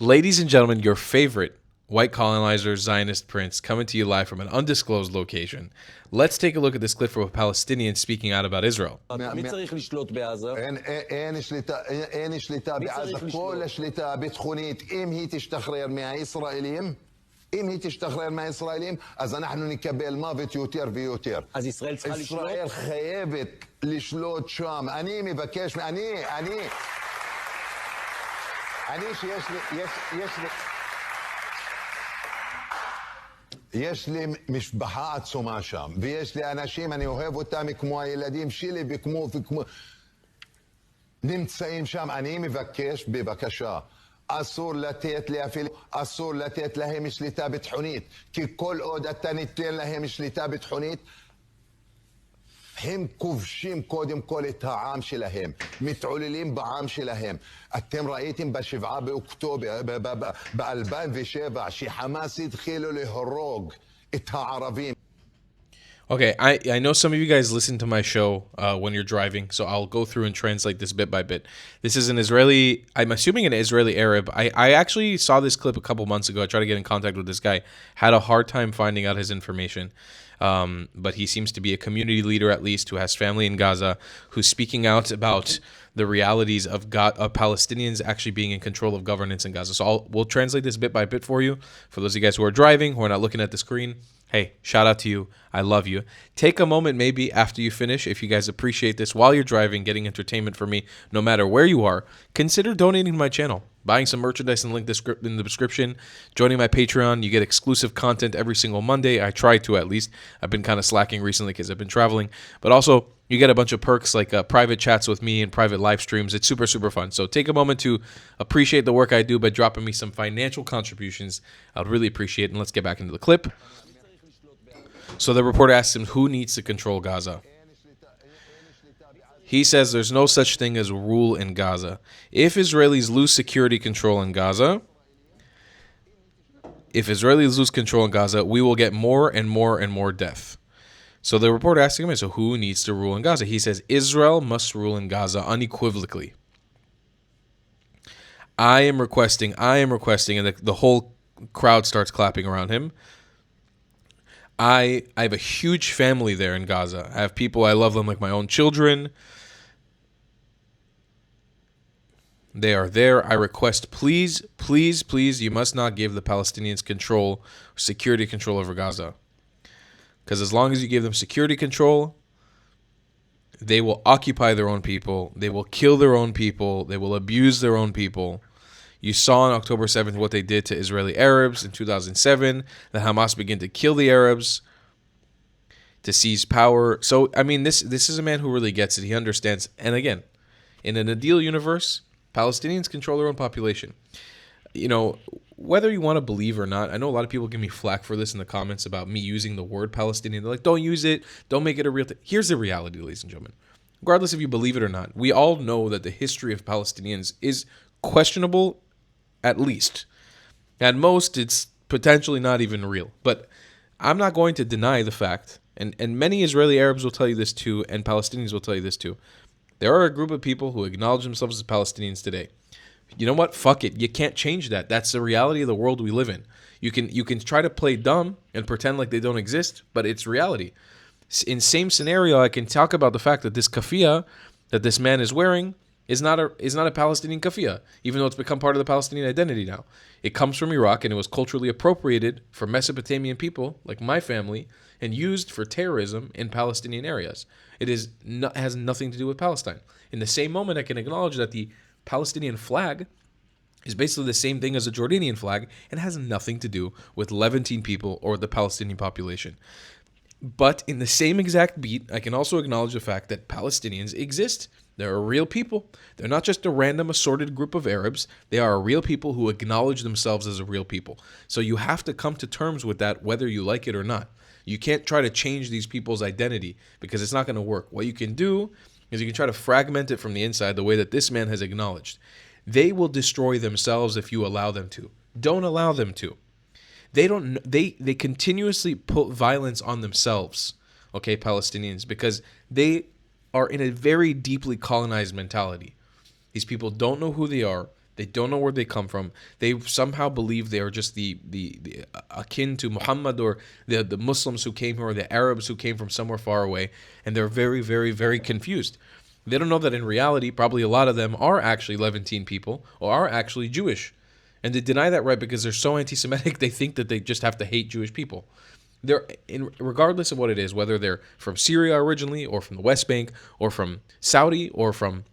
Ladies and gentlemen, your favorite white colonizer Zionist prince coming to you live from an undisclosed location. Let's take a look at this clip from a Palestinian speaking out about Israel. מי צריך לשלוט בעזה? אין שליטה בעזה, כל השליטה הביטחונית, אם היא תשתחרר מהישראלים, אז אנחנו נקבל מוות יותר ויותר. אז ישראל צריכה לשלוט? ישראל חייבת לשלוט שם. אני מבקש, יש לי משפחה עצומה שם, ויש לי אנשים, אני אוהב אותם כמו הילדים שלי, וכמו נמצאים שם. אני מבקש, בבקשה, אסור לתת להם שליטה ביטחונית, כי כל עוד אתה ניתן להם שליטה ביטחונית, הם כובשים קודם כל את העם שלהם, מתעוללים בעם שלהם. אתם ראיתם ב7 באוקטובר, ב-2007, שחמאס התחילו להרוג את הערבים. Okay, I know some of you guys listen to my show when you're driving, so I'll go through and translate this bit by bit. This is an Israeli, I'm assuming an Israeli Arab. I actually saw this clip a couple months ago. I tried to get in contact with this guy. Had a hard time finding out his information. But he seems to be a community leader, at least, who has family in Gaza, who's speaking out about the realities of Palestinians actually being in control of governance in Gaza. So we'll translate this bit by bit for you. For those of you guys who are driving, who are not looking at the screen, hey, shout out to you. I love you. Take a moment maybe after you finish, if you guys appreciate this while you're driving, getting entertainment from me, no matter where you are, consider donating to my channel. Buying some merchandise and link in the description. Joining my Patreon. You get exclusive content every single Monday. I try to, at least. I've been kind of slacking recently because I've been traveling. But also, you get a bunch of perks like private chats with me and private live streams. It's super, super fun. So take a moment to appreciate the work I do by dropping me some financial contributions. I'd really appreciate it. And let's get back into the clip. So the reporter asks him, who needs to control Gaza? He says there's no such thing as rule in Gaza. If Israelis lose security control in Gaza, we will get more and more and more death. So the reporter asking him, so who needs to rule in Gaza? He says, Israel must rule in Gaza unequivocally. I am requesting, and the whole crowd starts clapping around him. I have a huge family there in Gaza. I have people, I love them like my own children. They are there. I request, please, please, please, you must not give the Palestinians security control over Gaza. Because as long as you give them security control, they will occupy their own people. They will kill their own people. They will abuse their own people. You saw on October 7th what they did to Israeli Arabs in 2007, that Hamas began to kill the Arabs to seize power. So, I mean, this is a man who really gets it. He understands. And again, in an ideal universe, Palestinians control their own population. You know, whether you want to believe or not, I know a lot of people give me flack for this in the comments about me using the word Palestinian. They're like, don't use it. Don't make it a real thing. Here's the reality, ladies and gentlemen. Regardless if you believe it or not, we all know that the history of Palestinians is questionable, at least. At most, it's potentially not even real. But I'm not going to deny the fact, and many Israeli Arabs will tell you this too, and Palestinians will tell you this too. There are a group of people who acknowledge themselves as Palestinians today. You know what? Fuck it. You can't change that. That's the reality of the world we live in. You can try to play dumb and pretend like they don't exist, but it's reality. In same scenario, I can talk about the fact that this kafia that this man is wearing is not a Palestinian kafia, even though it's become part of the Palestinian identity now. It comes from Iraq, and it was culturally appropriated for Mesopotamian people, like my family, and used for terrorism in Palestinian areas. It has nothing to do with Palestine. In the same moment, I can acknowledge that the Palestinian flag is basically the same thing as a Jordanian flag and has nothing to do with Levantine people or the Palestinian population. But in the same exact beat, I can also acknowledge the fact that Palestinians exist. They're real people. They're not just a random assorted group of Arabs. They are real people who acknowledge themselves as a real people. So you have to come to terms with that whether you like it or not. You can't try to change these people's identity because it's not going to work. What you can do is you can try to fragment it from the inside the way that this man has acknowledged. They will destroy themselves if you allow them to. Don't allow them to. They continuously put violence on themselves, okay, Palestinians, because they are in a very deeply colonized mentality. These people don't know who they are. They don't know where they come from. They somehow believe they are just the akin to Muhammad, or the Muslims who came here, or the Arabs who came from somewhere far away, and they're very, very, very confused. They don't know that in reality, probably a lot of them are actually Levantine people or are actually Jewish. And they deny that right because they're so anti-Semitic, they think that they just have to hate Jewish people. Regardless of what it is, whether they're from Syria originally, or from the West Bank, or from Saudi, or from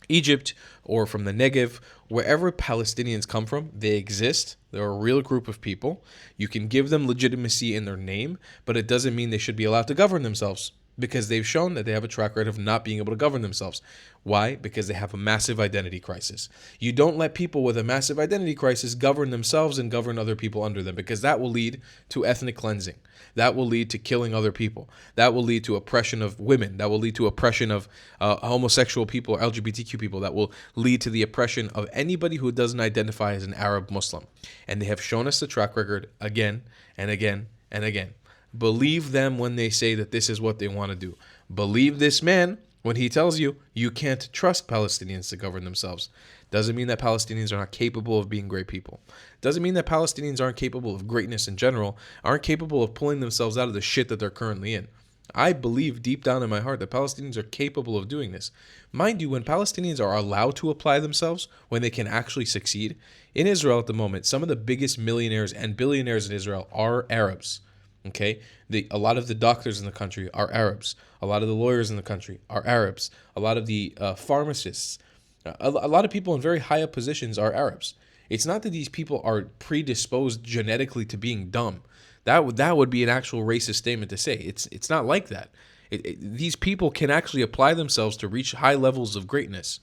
Egypt, or from the Negev, wherever Palestinians come from, they exist. They're a real group of people. You can give them legitimacy in their name, but it doesn't mean they should be allowed to govern themselves, because they've shown that they have a track record of not being able to govern themselves. Why? Because they have a massive identity crisis. You don't let people with a massive identity crisis govern themselves and govern other people under them, because that will lead to ethnic cleansing. That will lead to killing other people. That will lead to oppression of women. That will lead to oppression of homosexual people or LGBTQ people. That will lead to the oppression of anybody who doesn't identify as an Arab Muslim. And they have shown us the track record again and again and again. Believe them when they say that this is what they want to do. Believe this man when he tells you you can't trust Palestinians to govern themselves. Doesn't mean that Palestinians are not capable of being great people. Doesn't mean that Palestinians aren't capable of greatness in general, aren't capable of pulling themselves out of the shit that they're currently in. I believe deep down in my heart that Palestinians are capable of doing this. Mind you, when Palestinians are allowed to apply themselves, when they can actually succeed, in Israel at the moment, some of the biggest millionaires and billionaires in Israel are Arabs. Okay, a lot of the doctors in the country are Arabs. A lot of the lawyers in the country are Arabs. A lot of the pharmacists, a lot of people in very high up positions are Arabs. It's not that these people are predisposed genetically to being dumb. That would be an actual racist statement to say. It's not like that. These people can actually apply themselves to reach high levels of greatness.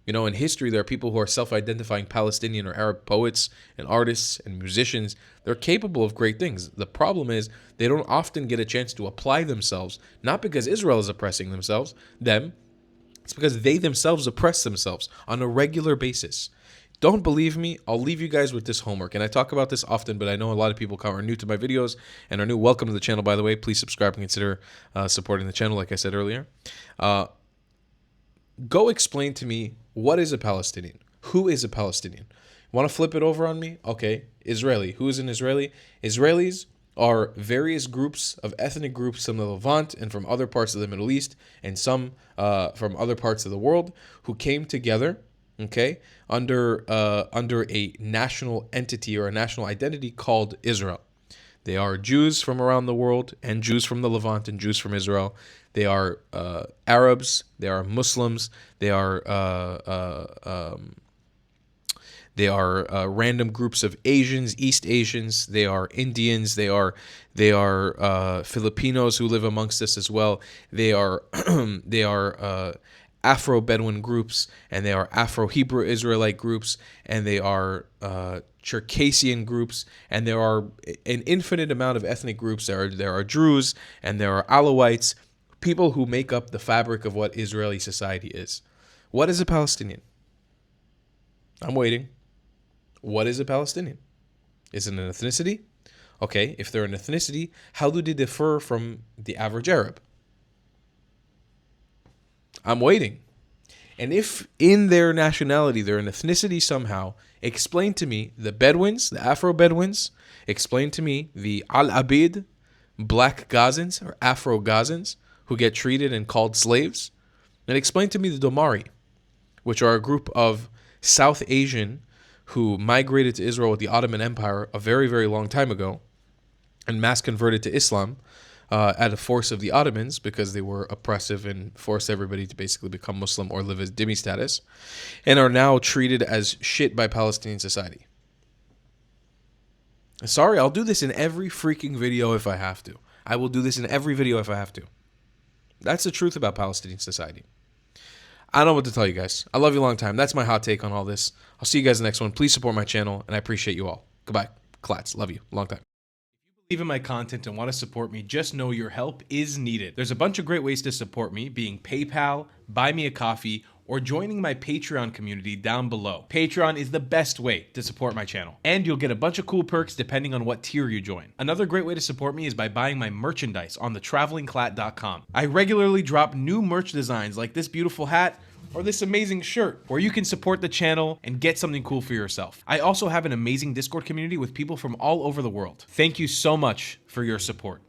You know, in history, there are people who are self-identifying Palestinian or Arab poets and artists and musicians. They're capable of great things. The problem is they don't often get a chance to apply themselves, not because Israel is oppressing them. It's because they themselves oppress themselves on a regular basis. Don't believe me? I'll leave you guys with this homework. And I talk about this often, but I know a lot of people are new to my videos and are new. Welcome to the channel, by the way. Please subscribe and consider supporting the channel, like I said earlier. Go explain to me, what is a Palestinian? Who is a Palestinian? Want to flip it over on me? Okay, Israeli. Who is an Israeli? Israelis are various groups of ethnic groups from the Levant and from other parts of the Middle East, and some from other parts of the world, who came together, okay, under a national entity or a national identity called Israel. They are Jews from around the world, and Jews from the Levant, and Jews from Israel. They are Arabs. They are Muslims. They are random groups of Asians, East Asians. They are Indians. They are Filipinos who live amongst us as well. They are Afro-Bedouin groups, and they are Afro-Hebrew Israelite groups, and they are Circassian groups, and there are an infinite amount of ethnic groups. There are Druze, and there are Alawites, people who make up the fabric of what Israeli society is. What is a Palestinian? I'm waiting. What is a Palestinian? Is it an ethnicity? Okay, if they're an ethnicity, how do they differ from the average Arab? I'm waiting. And if in their nationality, they're an ethnicity somehow, explain to me the Bedouins, the Afro-Bedouins, explain to me the Al-Abid, black Gazans or Afro-Gazans who get treated and called slaves, and explain to me the Domari, which are a group of South Asian who migrated to Israel with the Ottoman Empire a very, very long time ago and mass converted to Islam at a force of the Ottomans because they were oppressive and forced everybody to basically become Muslim or live as dhimmi status, and are now treated as shit by Palestinian society. Sorry, I'll do this in every freaking video if I have to. I will do this in every video if I have to. That's the truth about Palestinian society. I don't know what to tell you guys. I love you a long time. That's my hot take on all this. I'll see you guys in the next one. Please support my channel, and I appreciate you all. Goodbye. Klats. Love you. Long time. If you believe in my content and want to support me, just know your help is needed. There's a bunch of great ways to support me, being PayPal, Buy Me a Coffee, or joining my Patreon community down below. Patreon is the best way to support my channel, and you'll get a bunch of cool perks depending on what tier you join. Another great way to support me is by buying my merchandise on thetravelingclat.com. I regularly drop new merch designs like this beautiful hat, or this amazing shirt, where you can support the channel and get something cool for yourself. I also have an amazing Discord community with people from all over the world. Thank you so much for your support.